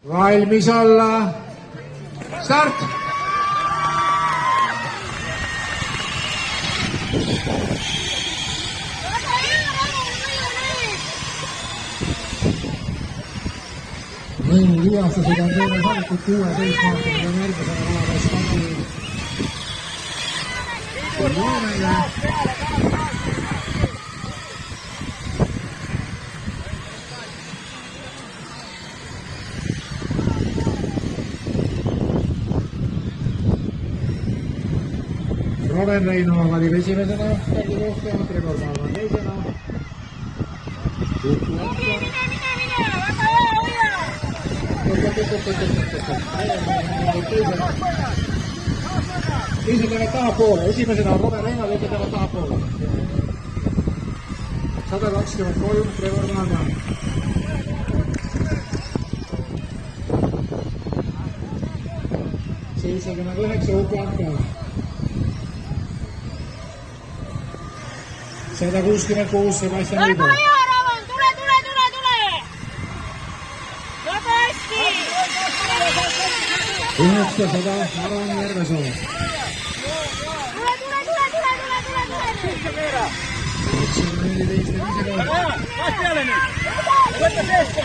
Valmis olla. Start! Mõni vigastused on teile saadud 16-aastased ja järgmisena alates stardi. Roven Reino valib esimesena, stardi kohta, Trevor Malman teisena. Teised lähevad tahapoole, esimesena on Roven Reino, teised lähevad tahapoole. 123 Trevor Malman. Seitsekümmend 9 Uku Anka. 166 Sebastian Liibu. Väga hea, Ravan! Tule! Väga hästi! 900 Aron Järvesoo. Tule! 14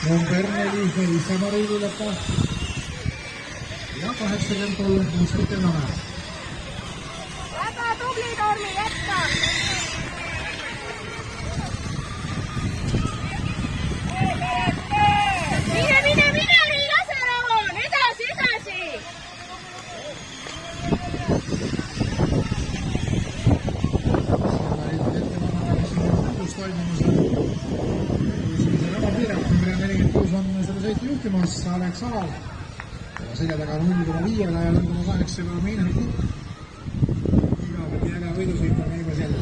number 4 Melissa Mariilileta ja 83 Muskete Nõmme. Väga tubli, Tormi, jätka! Mine, ei lase, Ravan! Edasi! Juhtimas Alex Aal selja taga 0,5 ja 0,8 Meinari Kupp. Igavalt jälle võidusõit on juba seal.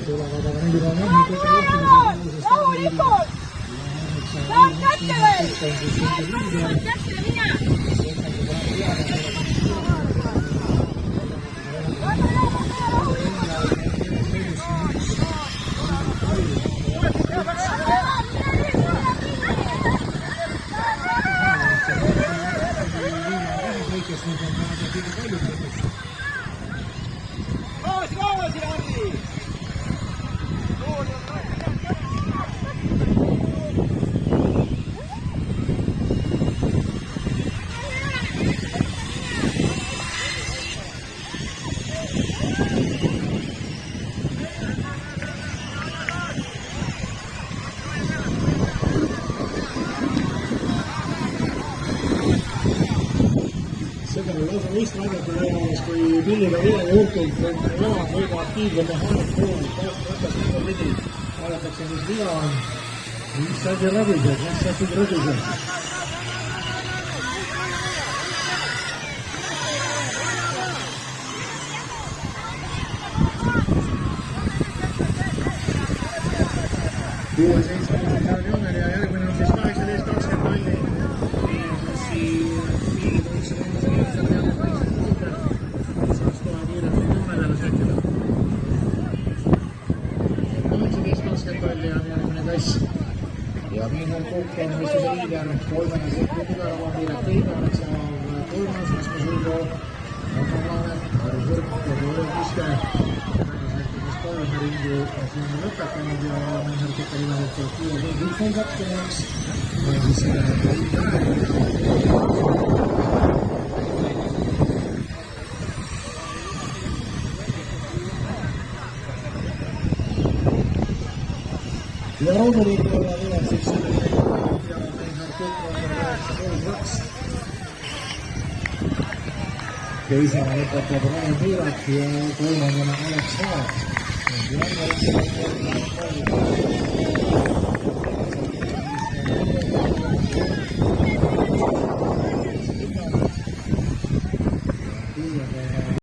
Tulevad aga 4,4 juhtimise Loomulikult! Saad kätte veel! Saad kätte, mine! Seda on lausa võist näidata näidamas, kui pilliga villega juhtub, jaad võiga aktiivne mehaanik koolid, võtas niimoodi pidi, vaadatakse, mis viga on, mis sädi rõbised. Kuue 7 Jooner ja järgmine on siis 18-20 palli. Ja Miinal Kukk on võistluse liider, 3 sekundiga Ravan Piiret teine, Aleksaal 3, Rasmus Ulgo, Anna Laanet, Harri Kõrg ja Roel Kiske. Rääkimist 3 ringi siin on lõpetanud ja Miinal Kukk on ilmselt 6 on kapteneks. Ja siis ja loomulikult on üles üks selline ja Meinhard Kukk on 9-3-2. Teisena lõpetab Ravan Piiret ja kolmandana Alex Aal.